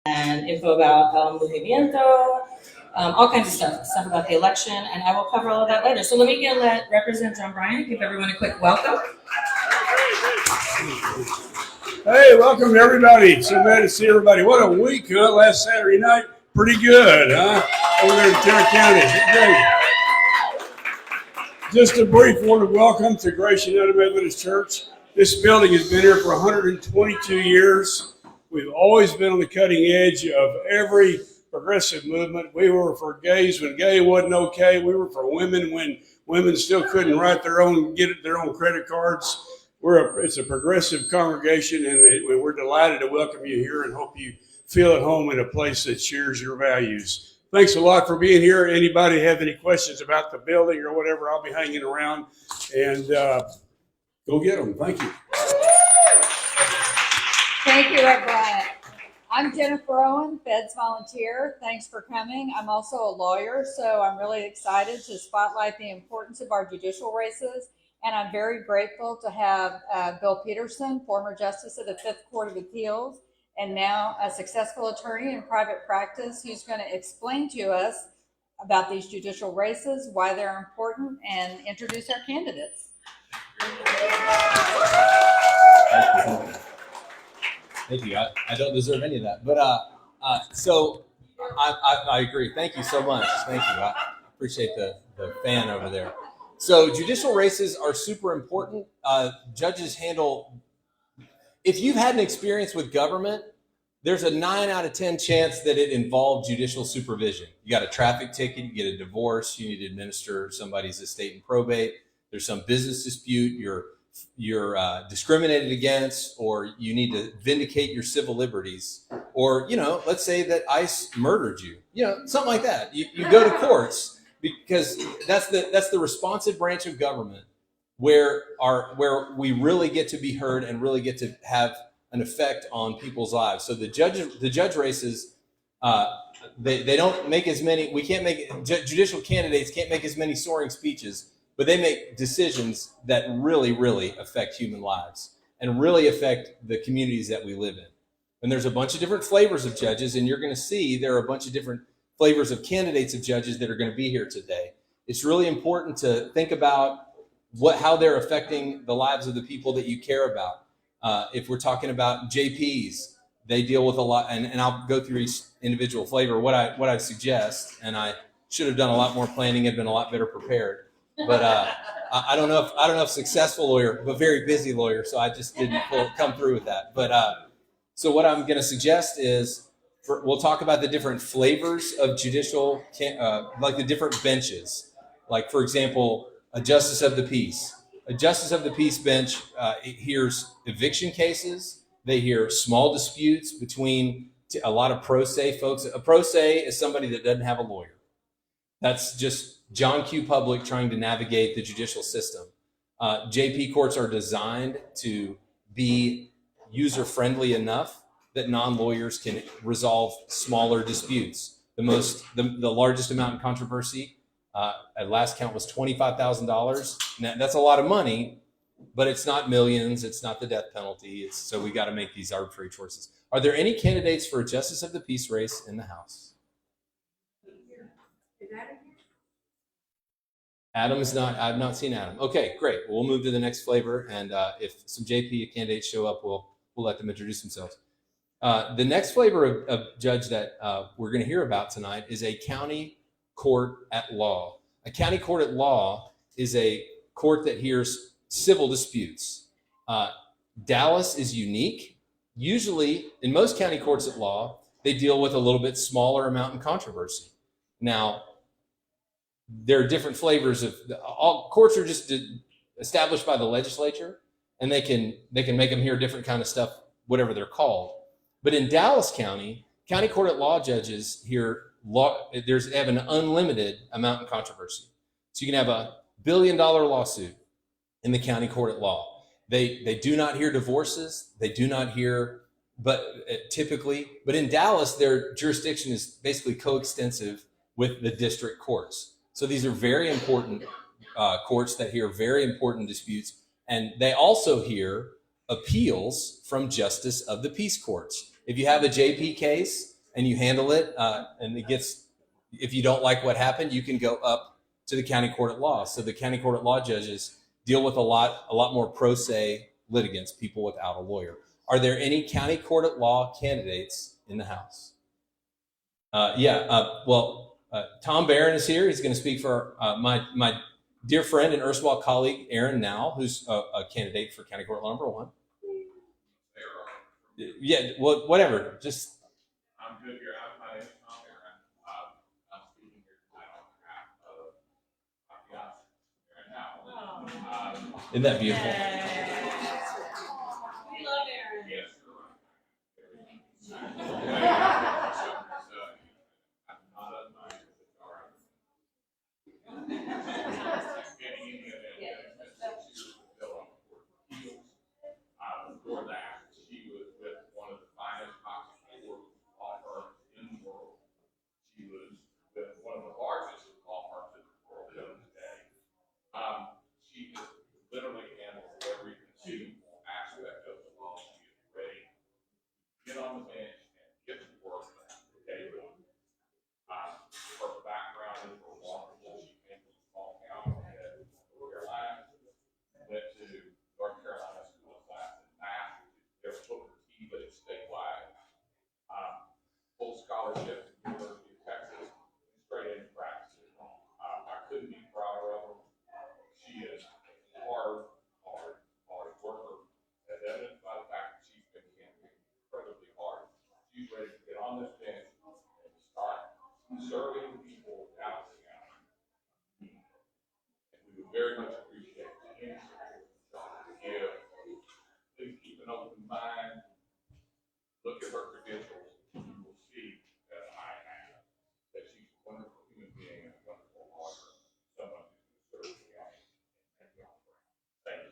and info about Movimiento, all kinds of stuff about the election, and I will cover all of that later. So let Representative John Bryant give everyone a quick welcome. Hey, welcome to everybody. So glad to see everybody. What a week, huh? Last Saturday night, pretty good, huh? Over there in Tarrant County. Great. Just a brief word of welcome to Grace United Methodist Church. This building has been here for 122 years. We've always been on the cutting edge of every progressive movement. We were for gays when gay wasn't okay. We were for women when women still couldn't get their own credit cards. It's a progressive congregation, and we're delighted to welcome you here and hope you feel at home in a place that shares your values. Thanks a lot for being here. Anybody have any questions about the building or whatever, I'll be hanging around, and go get them. Thank you. Thank you, Rep. Bryant. I'm Jennifer Owen, Feds volunteer. Thanks for coming. I'm also a lawyer, so I'm really excited to spotlight the importance of our judicial races. And I'm very grateful to have Bill Peterson, former Justice of the Fifth Court of Appeals, and now a successful attorney in private practice, who's going to explain to us about these judicial races, why they're important, and introduce our candidates. Thank you. I don't deserve any of that, but so I agree. Thank you so much. Thank you. I appreciate the fan over there. So judicial races are super important. Judges handle, if you've had an experience with government, there's a 9 out of 10 chance that it involved judicial supervision. You got a traffic ticket, you get a divorce, you need to administer somebody's estate and probate. There's some business dispute, you're discriminated against, or you need to vindicate your civil liberties, or, let's say that ICE murdered you, something like that. You go to courts, because that's the responsive branch of government where we really get to be heard and really get to have an effect on people's lives. So the judge races, they don't make as many. Judicial candidates can't make as many soaring speeches, but they make decisions that really, really affect human lives and really affect the communities that we live in. And there's a bunch of different flavors of judges, and you're going to see there are a bunch of different flavors of candidates of judges that are going to be here today. It's really important to think about how they're affecting the lives of the people that you care about. If we're talking about JPs, they deal with a lot, and I'll go through each individual flavor. What I suggest, and I should have done a lot more planning and been a lot better prepared. But I don't know if successful lawyer, but very busy lawyer, so I just didn't come through with that. But so what I'm going to suggest is, we'll talk about the different flavors of judicial, like the different benches. Like, for example, a justice of the peace. A justice of the peace bench hears eviction cases. They hear small disputes between a lot of pro se folks. A pro se is somebody that doesn't have a lawyer. That's just John Q. Public trying to navigate the judicial system. JP courts are designed to be user-friendly enough that non-lawyers can resolve smaller disputes. The largest amount in controversy at last count was $25,000. Now, that's a lot of money, but it's not millions. It's not the death penalty. So we got to make these arbitrary choices. Are there any candidates for a justice of the peace race in the House? Adam is not. I've not seen Adam. Okay, great. We'll move to the next flavor, and if some JP candidates show up, we'll let them introduce themselves. The next flavor of judge that we're going to hear about tonight is a county court at law. A county court at law is a court that hears civil disputes. Dallas is unique. Usually, in most county courts at law, they deal with a little bit smaller amount in controversy. Now, there are different flavors of all courts are just established by the legislature, and they can make them hear different kind of stuff, whatever they're called. But in Dallas County, county court at law judges hear they have an unlimited amount in controversy. So you can have $1 billion lawsuit in the county court at law. They do not hear divorces. They do not hear, but in Dallas, their jurisdiction is basically coextensive with the district courts. So these are very important courts that hear very important disputes, and they also hear appeals from justice of the peace courts. If you have a JP case, and you handle it, and it gets, if you don't like what happened, you can go up to the county court at law. So the county court at law judges deal with a lot more pro se litigants, people without a lawyer. Are there any county court at law candidates in the House? Tom Barron is here. He's going to speak for my dear friend and erstwhile colleague, Aaron Now, who's a candidate for county court law number 1. Yeah, well, whatever. Just. I'm good here. My name is Tom Barron. I'm speaking here tonight on behalf of my fiance, Aaron Now. Isn't that beautiful? We love Aaron. Yes, you're right. I'm not unminded. It's all right. Getting any of that, before that, she was with one of the finest law firms in the world. She was with one of the largest law firms in the world today. She just literally handles every conceivable aspect of the law. She is ready to get on the bench and get to work day one. Her background is remarkable. She came from a small town in North Carolina, went to North Carolina School of Class and Math, their Booker T, but it's statewide. Full scholarship at the University of Texas, straight into practice. I couldn't be prouder of her. She is hard worker, as evidenced by the fact that she's been campaigning incredibly hard. She's ready to get on this bench and start serving people without the county. And we would very much appreciate any support to give. Please keep an open mind. Look at her credentials. You will see that I have that she's a wonderful human being and a wonderful lawyer. Someone who can serve the county. Thank you.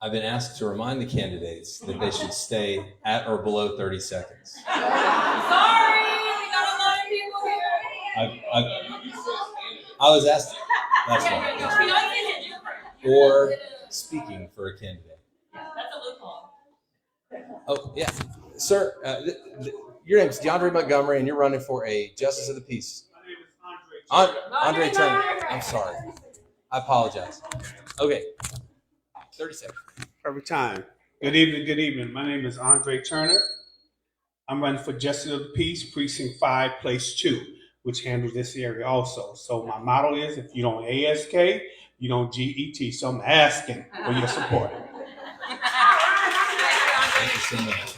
I've been asked to remind the candidates that they should stay at or below 30 seconds. Sorry, we got a lot of people here. I was asked, that's right. Or speaking for a candidate. That's a loophole. Oh, yeah. Sir, your name's DeAndre Montgomery, and you're running for a Justice of the Peace. My name is Andre Turner. I'm sorry. I apologize. Okay. 30 seconds. Every time. Good evening. My name is Andre Turner. I'm running for Justice of the Peace, Precinct 5, Place 2, which handles this area also. So my motto is, if you don't ASK, you don't GET. So I'm asking for your support. Thank you so much.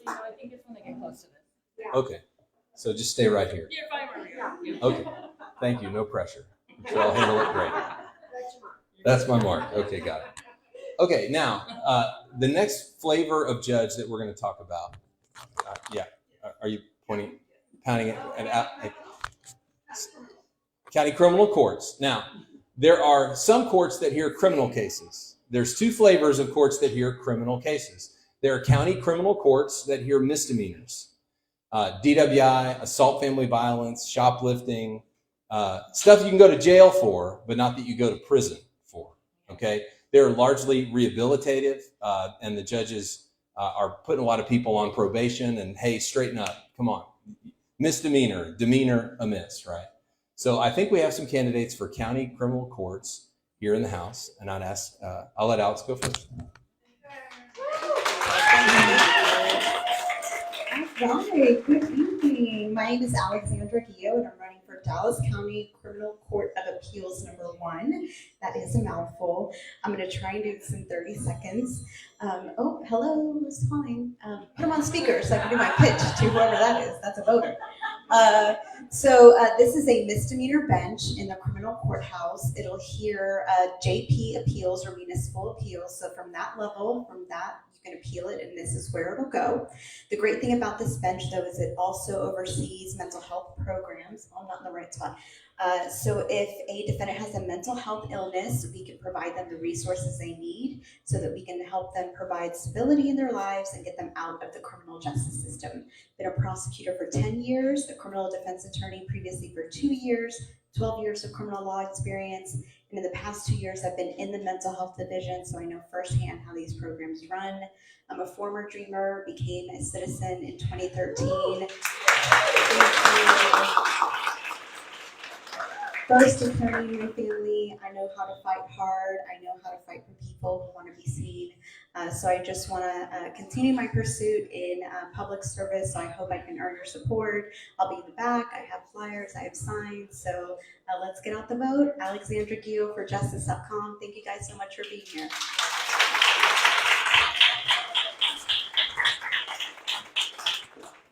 I think it's when they get close to this. Okay. So just stay right here. You're fine where we are. Okay. Thank you. No pressure. I'm sure I'll handle it great. That's my mark. Okay, got it. Okay, now, the next flavor of judge that we're going to talk about. Are you pointing it out? County criminal courts. Now, there are some courts that hear criminal cases. There's two flavors of courts that hear criminal cases. There are county criminal courts that hear misdemeanors. DWI, assault, family violence, shoplifting, stuff you can go to jail for, but not that you go to prison for, okay? They're largely rehabilitative, and the judges are putting a lot of people on probation and, hey, straighten up, come on. Misdemeanor, demeanor amiss, right? So I think we have some candidates for county criminal courts here in the House, and I'll let Alex go first. Hi, good evening. My name is Alexandra Guillo, and I'm running for Dallas County Criminal Court of Appeals number 1. That is a mouthful. I'm going to try and do this in 30 seconds. Oh, hello, who's calling? Put them on speaker so I can do my pitch to whoever that is. That's a voter. This is a misdemeanor bench in the criminal courthouse. It'll hear JP appeals or municipal appeals. So from that level, you can appeal it, and this is where it'll go. The great thing about this bench, though, is it also oversees mental health programs. Oh, I'm not in the right spot. So if a defendant has a mental health illness, we can provide them the resources they need so that we can help them provide stability in their lives and get them out of the criminal justice system. Been a prosecutor for 10 years, a criminal defense attorney previously for 2 years, 12 years of criminal law experience, and in the past 2 years, I've been in the mental health division, so I know firsthand how these programs run. I'm a former dreamer, became a citizen in 2013. First attorney in my family. I know how to fight hard. I know how to fight for people who want to be seen. So I just want to continue my pursuit in public service. So I hope I can earn your support. I'll be in the back. I have flyers. I have signs. So let's get out the vote. Alexandra Gio for Justice.com. Thank you guys so much for being here.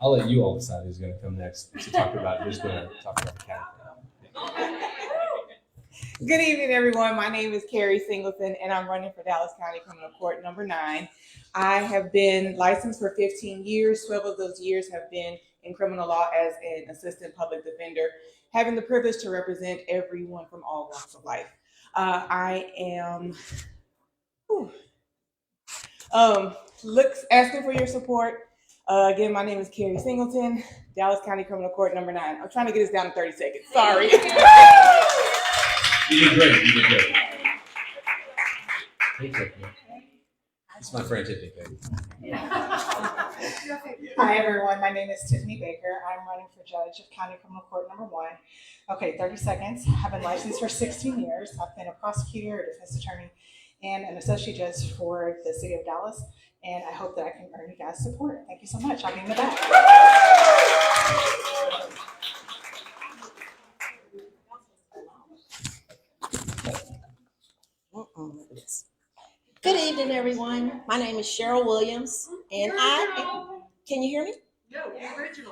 I'll let you all decide who's going to come next to talk about who's going to talk about the county. Good evening, everyone. My name is Carrie Singleton, and I'm running for Dallas County Criminal Court number 9. I have been licensed for 15 years. 12 of those years have been in criminal law as an assistant public defender, having the privilege to represent everyone from all walks of life. I am asking for your support. Again, my name is Carrie Singleton, Dallas County Criminal Court number 9. I'm trying to get this down in 30 seconds. Sorry. You did great. You did great. Hey, Tiffany. It's my friend Tiffany. Hi, everyone. My name is Tiffany Baker. I'm running for judge of County Criminal Court number 1. Okay, 30 seconds. I've been licensed for 16 years. I've been a prosecutor, a defense attorney, and an associate judge for the city of Dallas. And I hope that I can earn you guys' support. Thank you so much. I'll be in the back. Good evening, everyone. My name is Cheryl Williams, and can you hear me? No,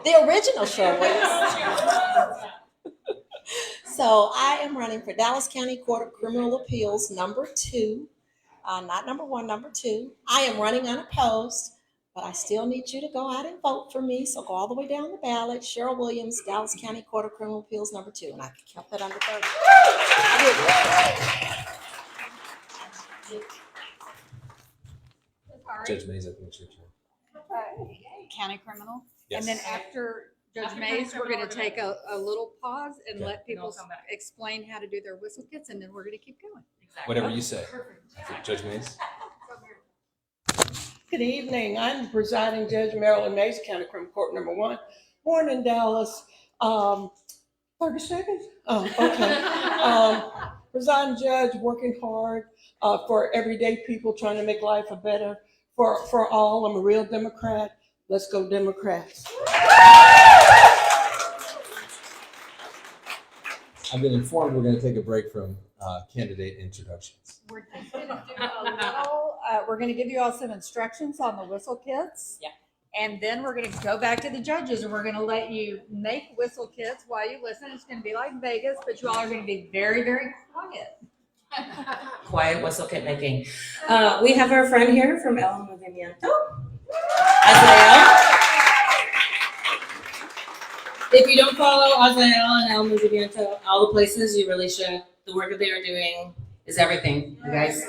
the original Cheryl Williams. So I am running for Dallas County Court of Criminal Appeals number 2, not number 1, number 2. I am running unopposed, but I still need you to go out and vote for me. So go all the way down the ballot. Cheryl Williams, Dallas County Court of Criminal Appeals number 2, and I kept that under 30. Judge Mays, I think it's your turn. County criminal. Yes. And then after Judge Mays, we're going to take a little pause and let people explain how to do their whistle kits, and then we're going to keep going. Whatever you say. Judge Mays. Good evening. I'm presiding Judge Marilyn Mays, County Criminal Court number 1, born in Dallas. 30 seconds? Oh, okay. Presiding judge, working hard for everyday people, trying to make life a better for all. I'm a real Democrat. Let's go Democrats. I've been informed we're going to take a break from candidate introductions. We're just going to do a little, we're going to give you all some instructions on the whistle kits. Yeah. And then we're going to go back to the judges, and we're going to let you make whistle kits while you listen. It's going to be like Vegas, but you all are going to be very, very quiet. Quiet whistle kit making. We have our friend here from El Movimiento, Azael. If you don't follow Azael and El Movimiento, all the places, you really should. The work that they are doing is everything, you guys.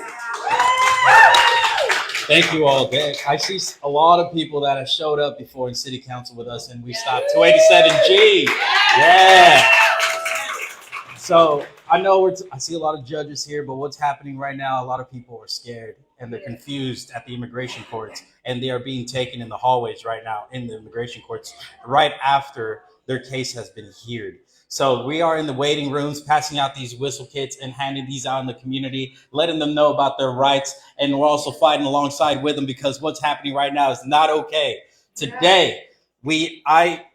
Thank you all. I see a lot of people that have showed up before in city council with us, and we stopped 287G. Yeah. So I know I see a lot of judges here, but what's happening right now, a lot of people are scared and they're confused at the immigration courts, and they are being taken in the hallways right now in the immigration courts right after their case has been heard. So we are in the waiting rooms, passing out these whistle kits and handing these out in the community, letting them know about their rights. And we're also fighting alongside with them, because what's happening right now is not okay. Today, I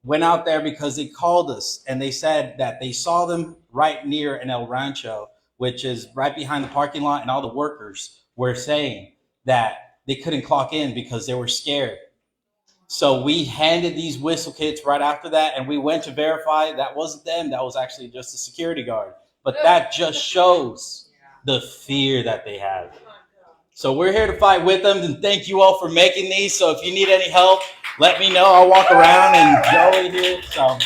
went out there because they called us and they said that they saw them right near an El Rancho, which is right behind the parking lot. And all the workers were saying that they couldn't clock in because they were scared. So we handed these whistle kits right after that, and we went to verify that wasn't them. That was actually just a security guard. But that just shows the fear that they have. So we're here to fight with them, and thank you all for making these. So if you need any help, let me know. I'll walk around, and Joey here. So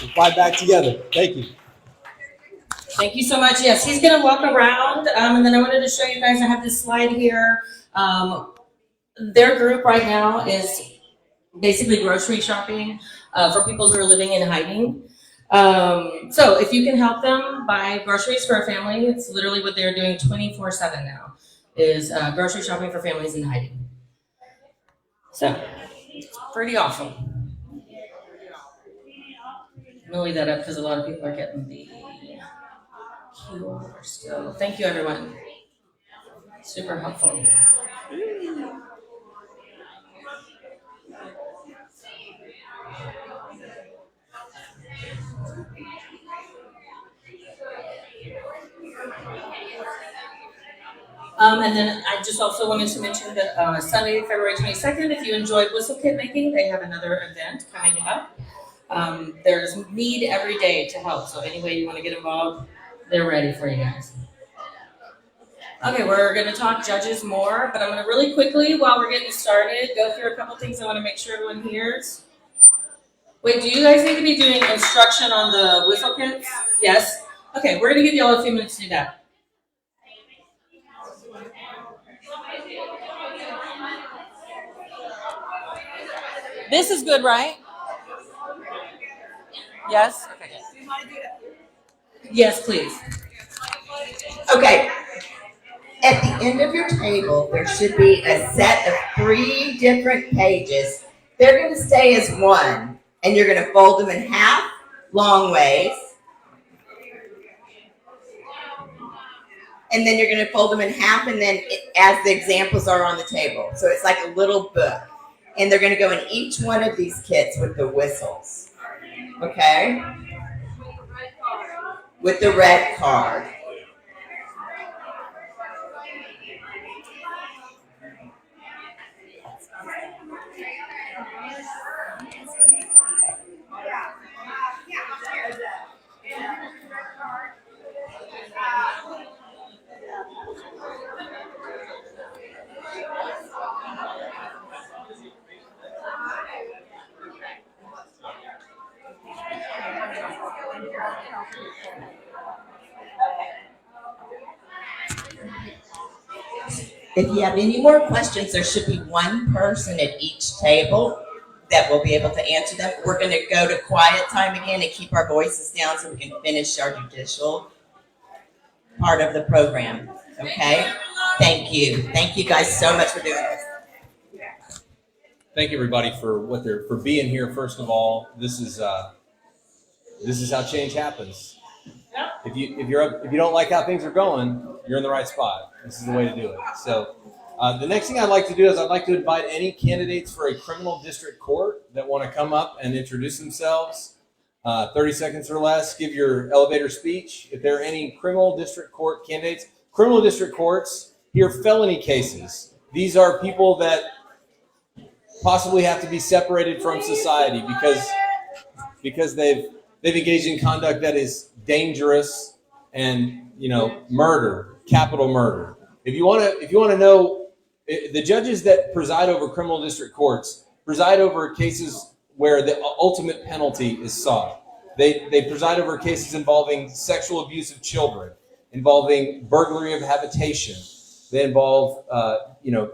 we'll fight back together. Thank you. Thank you so much. Yes, he's going to walk around, and then I wanted to show you guys, I have this slide here. Their group right now is basically grocery shopping for people who are living in hiding. So if you can help them buy groceries for a family, it's literally what they're doing 24/7 now, is grocery shopping for families in hiding. So it's pretty awesome. I'm gonna leave that up because a lot of people are getting the QR still. Thank you, everyone. Super helpful. And then I just also wanted to mention that Sunday, February 22nd, if you enjoyed whistle kit making, they have another event coming up. There's need every day to help, so any way you want to get involved, they're ready for you guys. Okay, we're going to talk judges more, but I'm going to really quickly, while we're getting started, go through a couple things I want to make sure everyone hears. Wait, do you guys need to be doing instruction on the whistle kits? Yes? Okay, we're going to give you all a few minutes to do that. This is good, right? Yes? Okay. Yes, please. Okay. At the end of your table, there should be a set of 3 different pages. They're going to stay as one, and you're going to fold them in half, long ways. And then you're going to fold them in half, and then as the examples are on the table. So it's like a little book. And they're going to go in each one of these kits with the whistles. Okay? With the red card. If you have any more questions, there should be one person at each table that will be able to answer them. We're going to go to quiet time again and keep our voices down so we can finish our judicial part of the program. Okay? Thank you. Thank you guys so much for doing this. Thank you, everybody, for being here. First of all, this is how change happens. If you don't like how things are going, you're in the right spot. This is the way to do it. So the next thing I'd like to do is I'd like to invite any candidates for a criminal district court that want to come up and introduce themselves. 30 seconds or less. Give your elevator speech. If there are any criminal district court candidates, criminal district courts hear felony cases. These are people that possibly have to be separated from society because they've engaged in conduct that is dangerous and murder, capital murder. If you want to know, the judges that preside over criminal district courts preside over cases where the ultimate penalty is sought. They preside over cases involving sexual abuse of children, involving burglary of habitation. They involve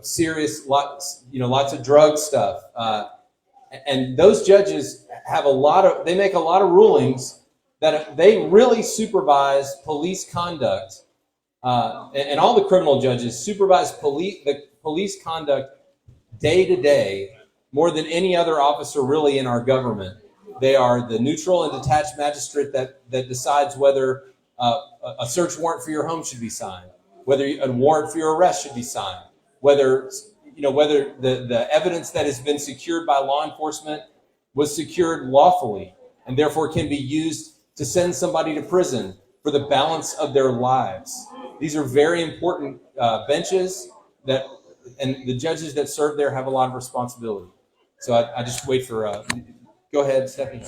serious lots of drug stuff. And those judges have they make a lot of rulings that they really supervise police conduct. And all the criminal judges supervise the police conduct day to day more than any other officer really in our government. They are the neutral and detached magistrate that decides whether a search warrant for your home should be signed, whether a warrant for your arrest should be signed, whether the evidence that has been secured by law enforcement was secured lawfully and therefore can be used to send somebody to prison for the balance of their lives. These are very important benches and the judges that serve there have a lot of responsibility. So I just wait for, go ahead, Stephanie.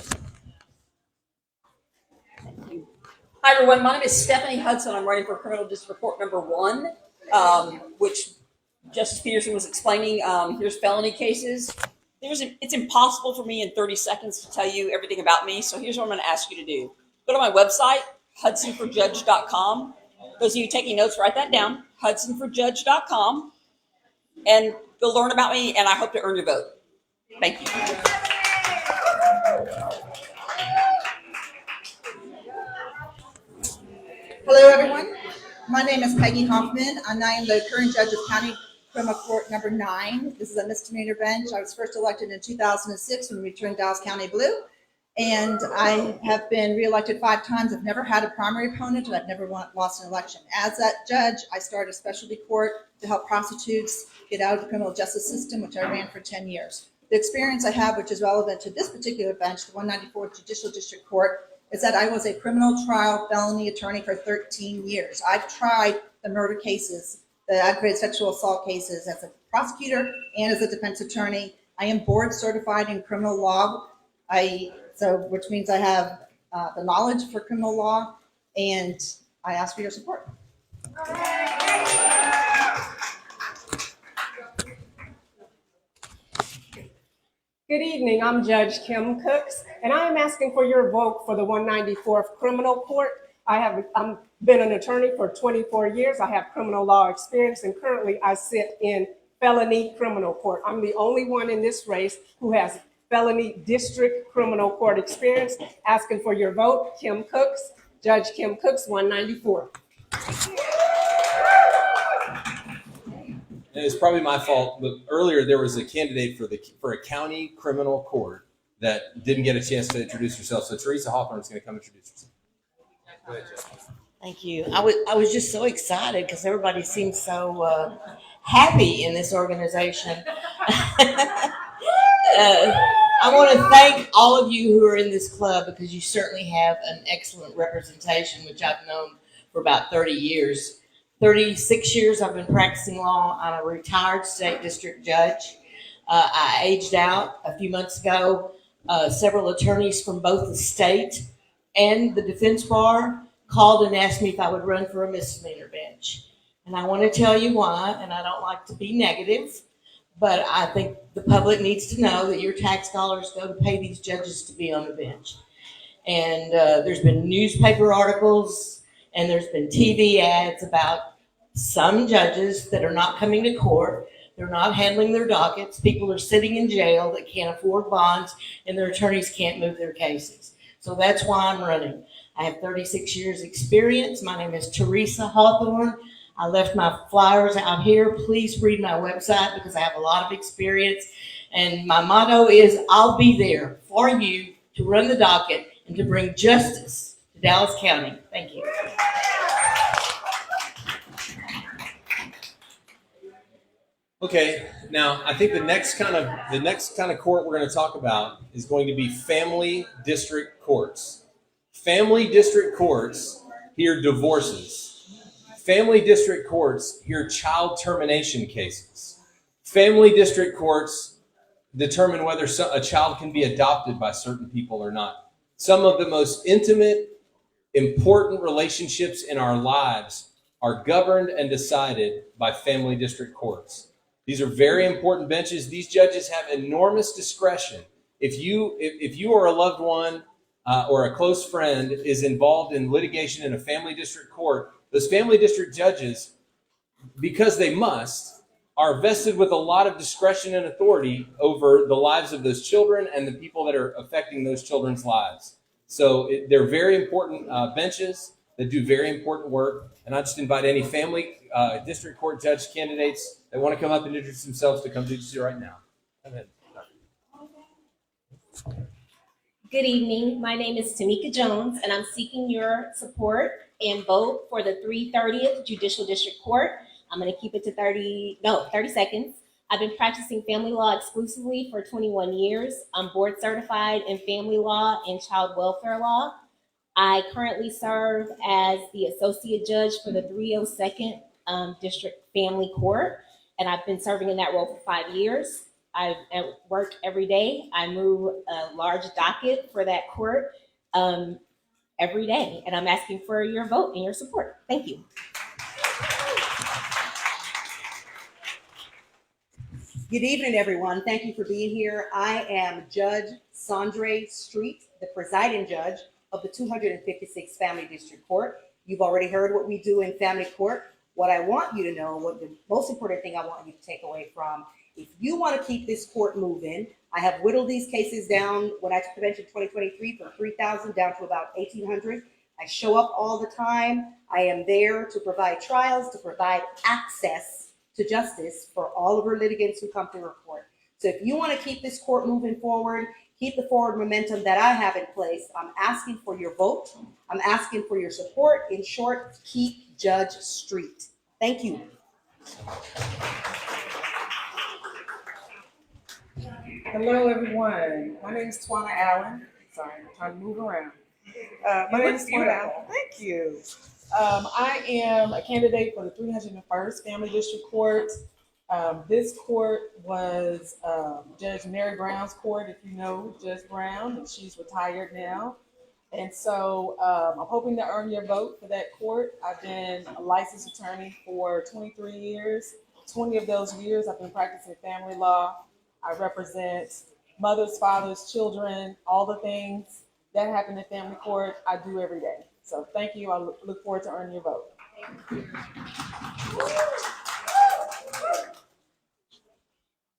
Hi, everyone. My name is Stephanie Hudson. I'm running for Criminal District Court number 1, which Justice Peterson was explaining. Here's felony cases. It's impossible for me in 30 seconds to tell you everything about me, so here's what I'm going to ask you to do. Go to my website, hudsonforjudge.com. Those of you taking notes, write that down, hudsonforjudge.com, and go learn about me, and I hope to earn your vote. Thank you. Hello, everyone. My name is Peggy Hoffman, and I am the current judge of County Criminal Court number 9. This is a misdemeanor bench. I was first elected in 2006 when we turned Dallas County blue, and I have been reelected 5 times. I've never had a primary opponent, and I've never lost an election. As that judge, I started a specialty court to help prostitutes get out of the criminal justice system, which I ran for 10 years. The experience I have, which is relevant to this particular bench, the 194th Judicial District Court, is that I was a criminal trial felony attorney for 13 years. I've tried the murder cases, the aggravated sexual assault cases as a prosecutor and as a defense attorney. I am board certified in criminal law, which means I have the knowledge for criminal law, and I ask for your support. Good evening, I'm Judge Kim Cooks, and I am asking for your vote for the 194th Criminal Court. I've been an attorney for 24 years. I have criminal law experience, and currently I sit in felony criminal court. I'm the only one in this race who has felony district criminal court experience. Asking for your vote, Kim Cooks, Judge Kim Cooks, 194. And it's probably my fault, but earlier there was a candidate for a county criminal court that didn't get a chance to introduce herself. So Teresa Hawthorne is going to come introduce herself. Go ahead, Jessica. Thank you. I was just so excited because everybody seems so happy in this organization. I want to thank all of you who are in this club because you certainly have an excellent representation, which I've known for about 30 years. 36 years I've been practicing law. I'm a retired state district judge. I aged out a few months ago. Several attorneys from both the state and the defense bar called and asked me if I would run for a misdemeanor bench. And I want to tell you why, and I don't like to be negative, but I think the public needs to know that your tax dollars go to pay these judges to be on the bench. And there's been newspaper articles and there's been TV ads about some judges that are not coming to court. They're not handling their dockets. People are sitting in jail that can't afford bonds, and their attorneys can't move their cases. So that's why I'm running. I have 36 years experience. My name is Teresa Hawthorne. I left my flyers out here. Please read my website because I have a lot of experience. And my motto is, I'll be there for you to run the docket and to bring justice to Dallas County. Thank you. Okay, now I think the next kind of court we're going to talk about is going to be family district courts. Family district courts hear divorces. Family district courts hear child termination cases. Family district courts determine whether a child can be adopted by certain people or not. Some of the most intimate, important relationships in our lives are governed and decided by family district courts. These are very important benches. These judges have enormous discretion. If you or a loved one or a close friend is involved in litigation in a family district court, those family district judges, because they must, are vested with a lot of discretion and authority over the lives of those children and the people that are affecting those children's lives. So they're very important benches that do very important work. And I just invite any family district court judge candidates that want to come up and introduce themselves to come do this right now. Go ahead. Good evening. My name is Tamika Jones, and I'm seeking your support and vote for the 330th Judicial District Court. I'm going to keep it to 30 seconds. I've been practicing family law exclusively for 21 years. I'm board certified in family law and child welfare law. I currently serve as the associate judge for the 302nd District Family Court, and I've been serving in that role for 5 years. I work every day. I move a large docket for that court every day, and I'm asking for your vote and your support. Thank you. Good evening, everyone. Thank you for being here. I am Judge Sandra Street, the presiding judge of the 256th Family District Court. You've already heard what we do in family court. What I want you to know, what the most important thing I want you to take away from, if you want to keep this court moving, I have whittled these cases down when I took the bench in 2023 from 3,000 down to about 1,800. I show up all the time. I am there to provide trials, to provide access to justice for all of our litigants who come through our court. So if you want to keep this court moving forward, keep the forward momentum that I have in place, I'm asking for your vote. I'm asking for your support. In short, keep Judge Street. Thank you. Hello, everyone. My name is Twana Allen. Sorry, I'm trying to move around. My name is Twana Allen. Thank you. I am a candidate for the 301st Family District Court. This court was Judge Mary Brown's court, if you know Judge Brown, and she's retired now. And so I'm hoping to earn your vote for that court. I've been a licensed attorney for 23 years. 20 of those years I've been practicing family law. I represent mothers, fathers, children, all the things that happen in family court, I do every day. So thank you. I look forward to earning your vote.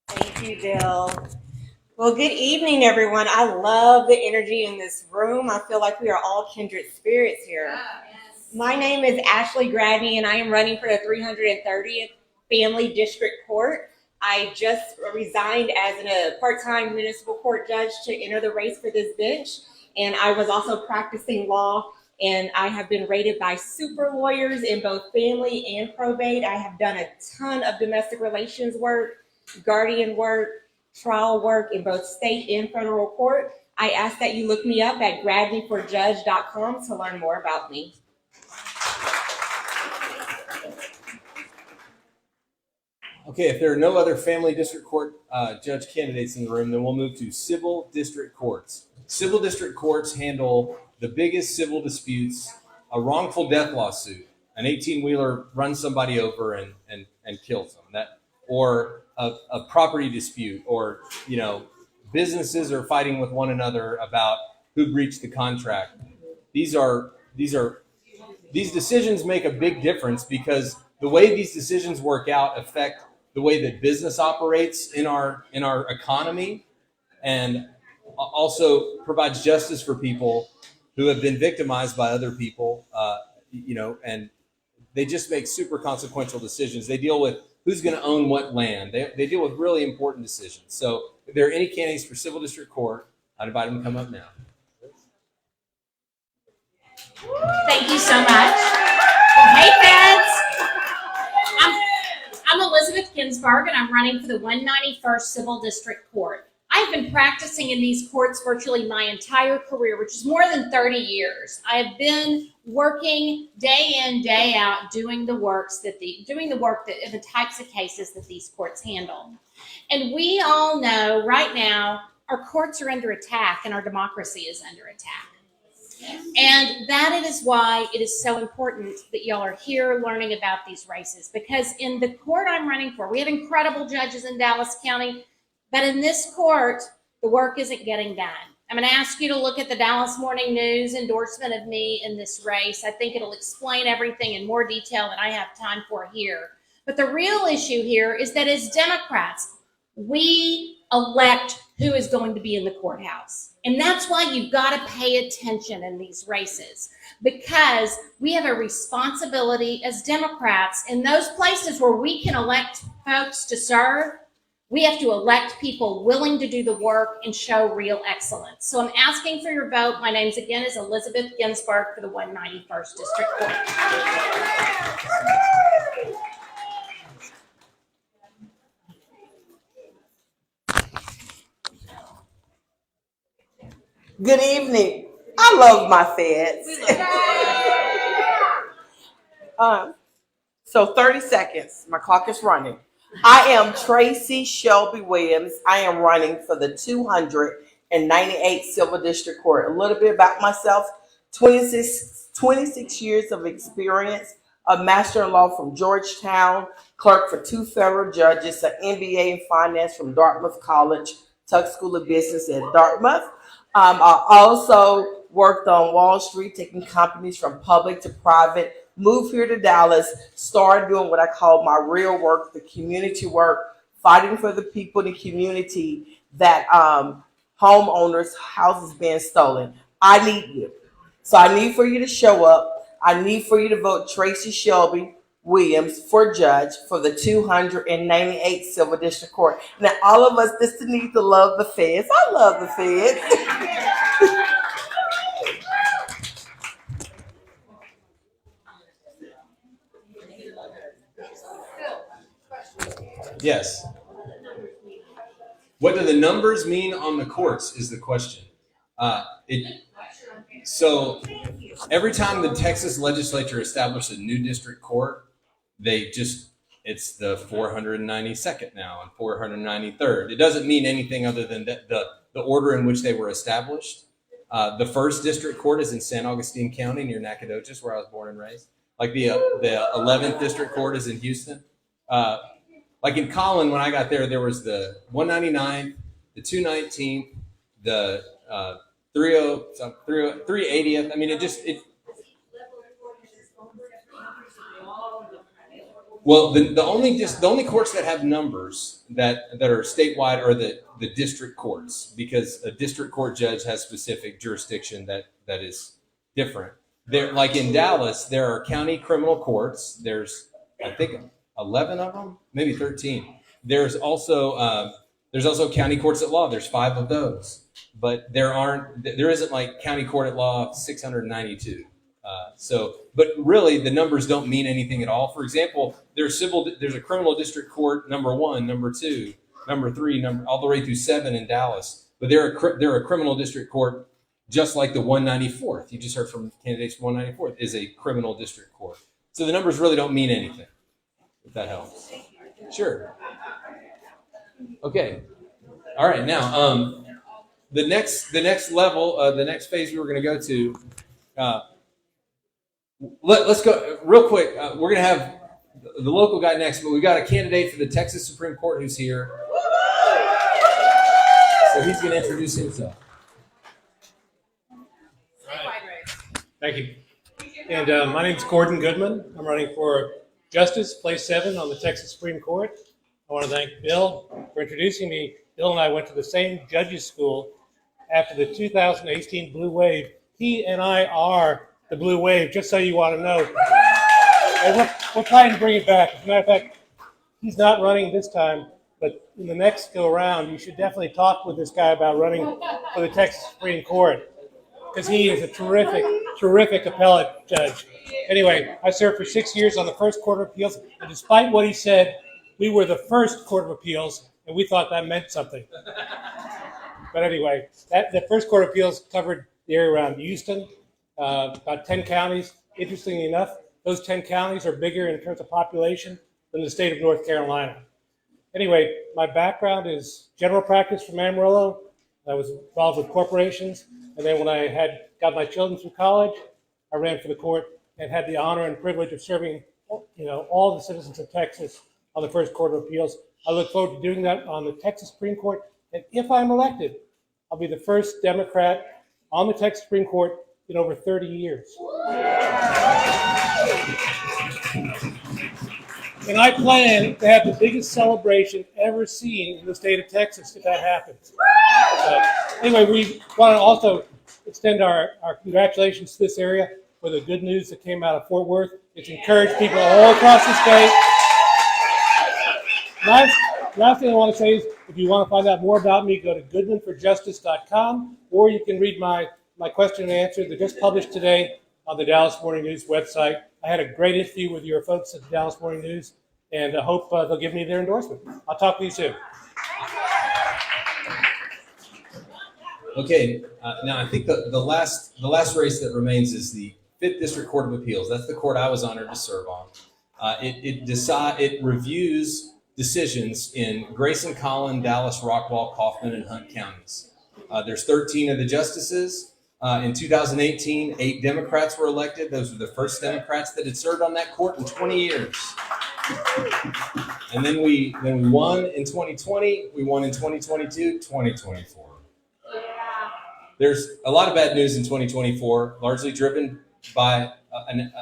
Thank you, Jill. Well, good evening, everyone. I love the energy in this room. I feel like we are all kindred spirits here. My name is Ashley Gradney, and I am running for the 330th Family District Court. I just resigned as a part-time municipal court judge to enter the race for this bench, and I was also practicing law, and I have been rated by super lawyers in both family and probate. I have done a ton of domestic relations work, guardian work, trial work in both state and federal court. I ask that you look me up at gradneyforjudge.com to learn more about me. Okay, if there are no other family district court judge candidates in the room, then we'll move to civil district courts. Civil district courts handle the biggest civil disputes: a wrongful death lawsuit, an 18-wheeler runs somebody over and kills them, or a property dispute, or businesses are fighting with one another about who breached the contract. These decisions make a big difference because the way these decisions work out affect the way that business operates in our economy, and also provides justice for people who have been victimized by other people, and they just make super consequential decisions. They deal with who's going to own what land. They deal with really important decisions. So if there are any candidates for civil district court, I'd invite them to come up now. Thank you so much. Well, hey, feds. I'm Elizabeth Ginsburg, and I'm running for the 191st Civil District Court. I've been practicing in these courts virtually my entire career, which is more than 30 years. I've been working day in, day out, doing the the types of cases that these courts handle. And we all know right now our courts are under attack and our democracy is under attack. And that is why it is so important that y'all are here learning about these races, because in the court I'm running for, we have incredible judges in Dallas County, but in this court, the work isn't getting done. I'm going to ask you to look at the Dallas Morning News endorsement of me in this race. I think it'll explain everything in more detail than I have time for here. But the real issue here is that as Democrats, we elect who is going to be in the courthouse. And that's why you've got to pay attention in these races, because we have a responsibility as Democrats in those places where we can elect folks to serve. We have to elect people willing to do the work and show real excellence. So I'm asking for your vote. My name again is Elizabeth Ginsburg for the 191st District Court. Good evening. I love my feds. So 30 seconds. My clock is running. I am Tracy Shelby Williams. I am running for the 298th Civil District Court. A little bit about myself: 26 years of experience, a master in law from Georgetown, clerk for 2 federal judges, an MBA in finance from Dartmouth College, Tuck School of Business at Dartmouth. I also worked on Wall Street, taking companies from public to private, moved here to Dallas, started doing what I call my real work, the community work, fighting for the people in the community that homeowners' houses being stolen. I need you. So I need for you to show up. I need for you to vote Tracy Shelby Williams for judge for the 298th Civil District Court. Now, all of us just need to love the feds. I love the feds. Yes. What do the numbers mean on the courts is the question. So every time the Texas legislature established a new district court, it's the 492nd now and 493rd. It doesn't mean anything other than the order in which they were established. The first district court is in San Augustine County near Nacogdoches, where I was born and raised. Like the 11th district court is in Houston. Like in Collin, when I got there, there was the 199th, the 219th, the 380th. I mean, well, the only courts that have numbers that are statewide are the district courts, because a district court judge has specific jurisdiction that is different. There, like in Dallas, there are county criminal courts. There's, I think, 11 of them, maybe 13. There's also county courts at law. There's 5 of those, but there isn't like county court at law 692. But really the numbers don't mean anything at all. For example, there's a criminal district court number 1, number 2, number 3, all the way through 7 in Dallas. But they're a criminal district court, just like the 194th. You just heard from candidates 194th is a criminal district court. So the numbers really don't mean anything, if that helps. Sure. Okay. All right. Now, the next level, the next phase we were going to go to, let's go real quick. We're going to have the local guy next, but we've got a candidate for the Texas Supreme Court who's here. So he's going to introduce himself. Thank you. And my name's Gordon Goodman. I'm running for Justice, Place 7 on the Texas Supreme Court. I want to thank Bill for introducing me. Bill and I went to the same judges school after the 2018 Blue Wave. He and I are the Blue Wave, just so you want to know. And we're trying to bring it back. As a matter of fact, he's not running this time, but in the next go around, you should definitely talk with this guy about running for the Texas Supreme Court, because he is a terrific appellate judge. Anyway, I served for 6 years on the First Court of Appeals, and despite what he said, we were the first Court of Appeals, and we thought that meant something. But anyway, the First Court of Appeals covered the area around Houston, about 10 counties. Interestingly enough, those 10 counties are bigger in terms of population than the state of North Carolina. Anyway, my background is general practice from Amarillo. I was involved with corporations, and then when I got my children through college, I ran for the court and had the honor and privilege of serving, all the citizens of Texas on the First Court of Appeals. I look forward to doing that on the Texas Supreme Court, and if I'm elected, I'll be the first Democrat on the Texas Supreme Court in over 30 years. And I plan to have the biggest celebration ever seen in the state of Texas if that happens. Anyway, we want to also extend our congratulations to this area for the good news that came out of Fort Worth. It's encouraged people all across the state. Last thing I want to say is, if you want to find out more about me, go to goodmanforjustice.com, or you can read my question and answer that just published today on the Dallas Morning News website. I had a great interview with your folks at the Dallas Morning News, and I hope they'll give me their endorsement. I'll talk to you soon. Okay, now I think the last race that remains is the 5th District Court of Appeals. That's the court I was honored to serve on. It reviews decisions in Grayson, Collin, Dallas, Rockwall, Kaufman, and Hunt counties. There's 13 of the justices. In 2018, 8 Democrats were elected. Those were the first Democrats that had served on that court in 20 years. And then we won in 2020. We won in 2022, 2024. There's a lot of bad news in 2024, largely driven by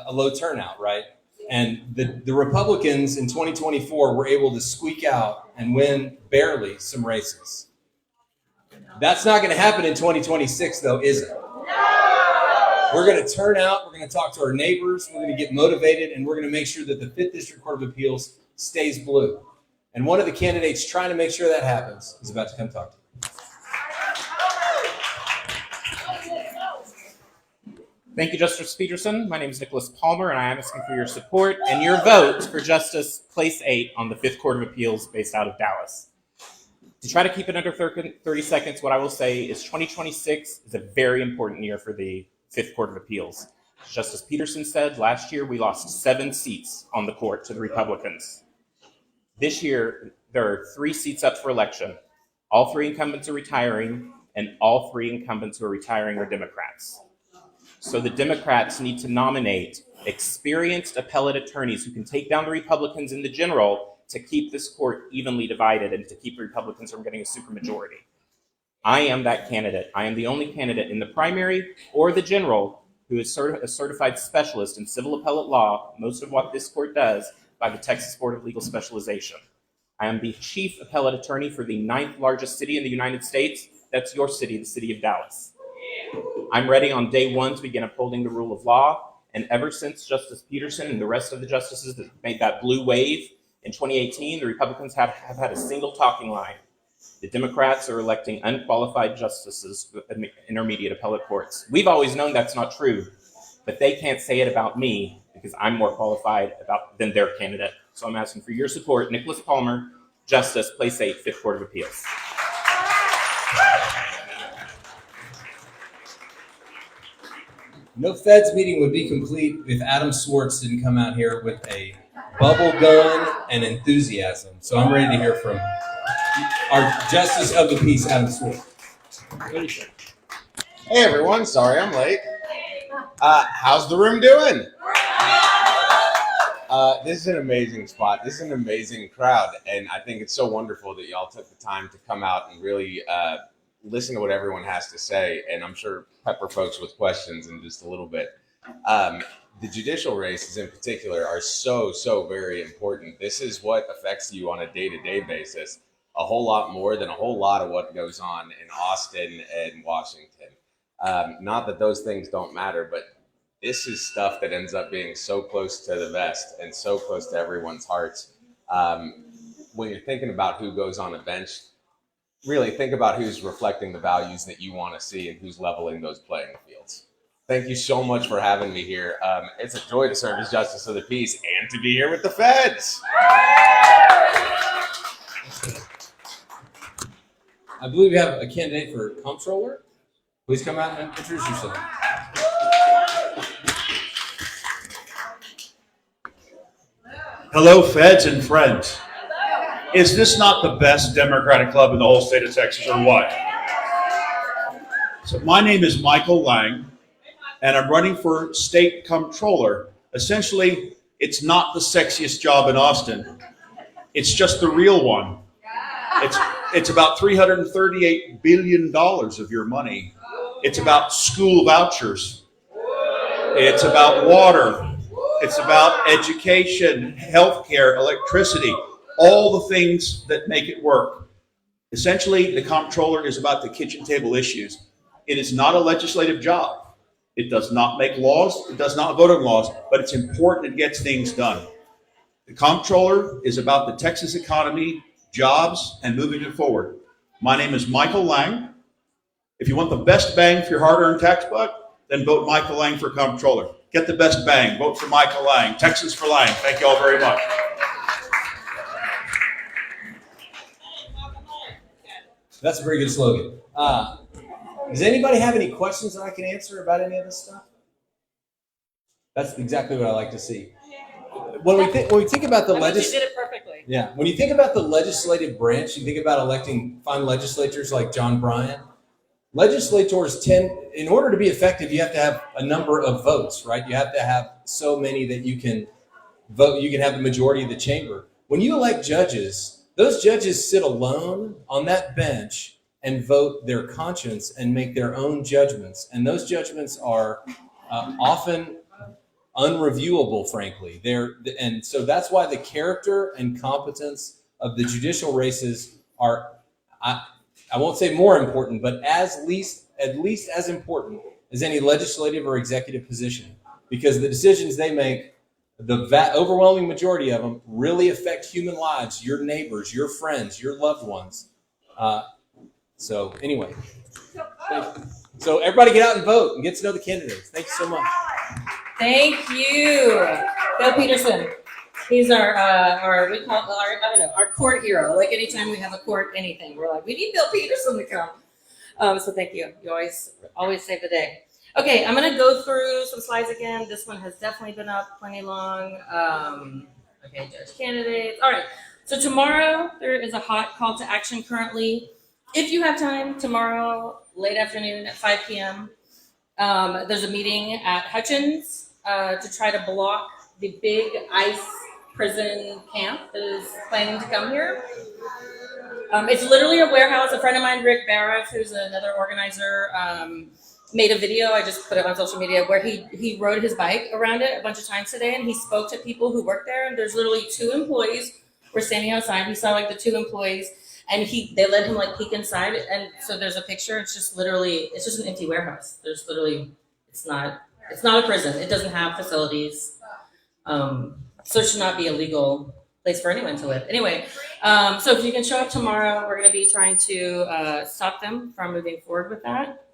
a low turnout, right? And the Republicans in 2024 were able to squeak out and win barely some races. That's not going to happen in 2026, though, is it? We're going to turn out, we're going to talk to our neighbors, we're going to get motivated, and we're going to make sure that the 5th District Court of Appeals stays blue. And one of the candidates trying to make sure that happens is about to come talk to you. Thank you, Justice Peterson. My name is Nicholas Palmer, and I am asking for your support and your vote for Justice Place 8 on the 5th Court of Appeals based out of Dallas. To try to keep it under 30 seconds, what I will say is 2026 is a very important year for the 5th Court of Appeals. As Justice Peterson said, last year we lost 7 seats on the court to the Republicans. This year, there are 3 seats up for election. All 3 incumbents are retiring, and all 3 incumbents who are retiring are Democrats. So the Democrats need to nominate experienced appellate attorneys who can take down the Republicans in the general to keep this court evenly divided and to keep the Republicans from getting a supermajority. I am that candidate. I am the only candidate in the primary or the general who is a certified specialist in civil appellate law, most of what this court does, by the Texas Board of Legal Specialization. I am the chief appellate attorney for the 9th largest city in the United States. That's your city, the city of Dallas. I'm ready on day 1 to begin upholding the rule of law. And ever since Justice Peterson and the rest of the justices that made that blue wave in 2018, the Republicans have had a single talking line. The Democrats are electing unqualified justices in intermediate appellate courts. We've always known that's not true, but they can't say it about me because I'm more qualified than their candidate. So I'm asking for your support. Nicholas Palmer, Justice, Place 8, 5th Court of Appeals. No Feds meeting would be complete if Adam Swartz didn't come out here with a bubble gun and enthusiasm. So I'm ready to hear from our Justice of the Peace, Adam Swartz. Hey everyone, sorry I'm late. How's the room doing? This is an amazing spot. This is an amazing crowd, and I think it's so wonderful that y'all took the time to come out and really listen to what everyone has to say, and I'm sure pepper folks with questions in just a little bit. The judicial races in particular are so very important. This is what affects you on a day-to-day basis, a whole lot more than a whole lot of what goes on in Austin and Washington. Not that those things don't matter, but this is stuff that ends up being so close to the vest and so close to everyone's hearts. When you're thinking about who goes on a bench, really think about who's reflecting the values that you want to see and who's leveling those playing fields. Thank you so much for having me here. It's a joy to serve as Justice of the Peace and to be here with the Feds. I believe we have a candidate for comptroller. Please come out and introduce yourself. Hello, Feds and friends. Is this not the best Democratic club in the whole state of Texas, or what? So my name is Michael Lang, and I'm running for state comptroller. Essentially, it's not the sexiest job in Austin. It's just the real one. It's about $338 billion of your money. It's about school vouchers. It's about water. It's about education, healthcare, electricity, all the things that make it work. Essentially, the comptroller is about the kitchen table issues. It is not a legislative job. It does not make laws. It does not vote on laws, but it's important it gets things done. The comptroller is about the Texas economy, jobs, and moving it forward. My name is Michael Lang. If you want the best bang for your hard-earned tax buck, then vote Michael Lang for comptroller. Get the best bang. Vote for Michael Lang. Texas for Lang. Thank you all very much. That's a very good slogan. Does anybody have any questions that I can answer about any of this stuff? That's exactly what I like to see. When we think about the You did it perfectly. Yeah, when you think about the legislative branch, you think about electing fine legislators like John Bryan. Legislators tend, in order to be effective, you have to have a number of votes, right? You have to have so many that you can vote. You can have the majority of the chamber. When you elect judges, those judges sit alone on that bench and vote their conscience and make their own judgments. And those judgments are often unreviewable, frankly. And so that's why the character and competence of the judicial races are, I won't say more important, but at least as important as any legislative or executive position, because the decisions they make, the overwhelming majority of them, really affect human lives, your neighbors, your friends, your loved ones. So anyway, so everybody get out and vote and get to know the candidates. Thank you so much. Thank you, Bill Peterson. He's our we call our I don't know, our court hero. Like anytime we have a court anything, we're like, we need Bill Peterson to come. So thank you. You always save the day. Okay, I'm gonna go through some slides again. This one has definitely been up plenty long. Okay, judge candidates. All right. So tomorrow there is a hot call to action currently. If you have time tomorrow, late afternoon at 5 p.m., there's a meeting at Hutchins to try to block the big ICE prison camp that is planning to come here. It's literally a warehouse. A friend of mine, Rick Barrett, who's another organizer, made a video. I just put it on social media where he rode his bike around it a bunch of times today, and he spoke to people who work there. And there's literally 2 employees were standing outside. He saw like the 2 employees, and they let him like peek inside. And so there's a picture. It's just an empty warehouse. There's literally it's not a prison. It doesn't have facilities. So it should not be a legal place for anyone to live. Anyway, so if you can show up tomorrow, we're going to be trying to stop them from moving forward with that.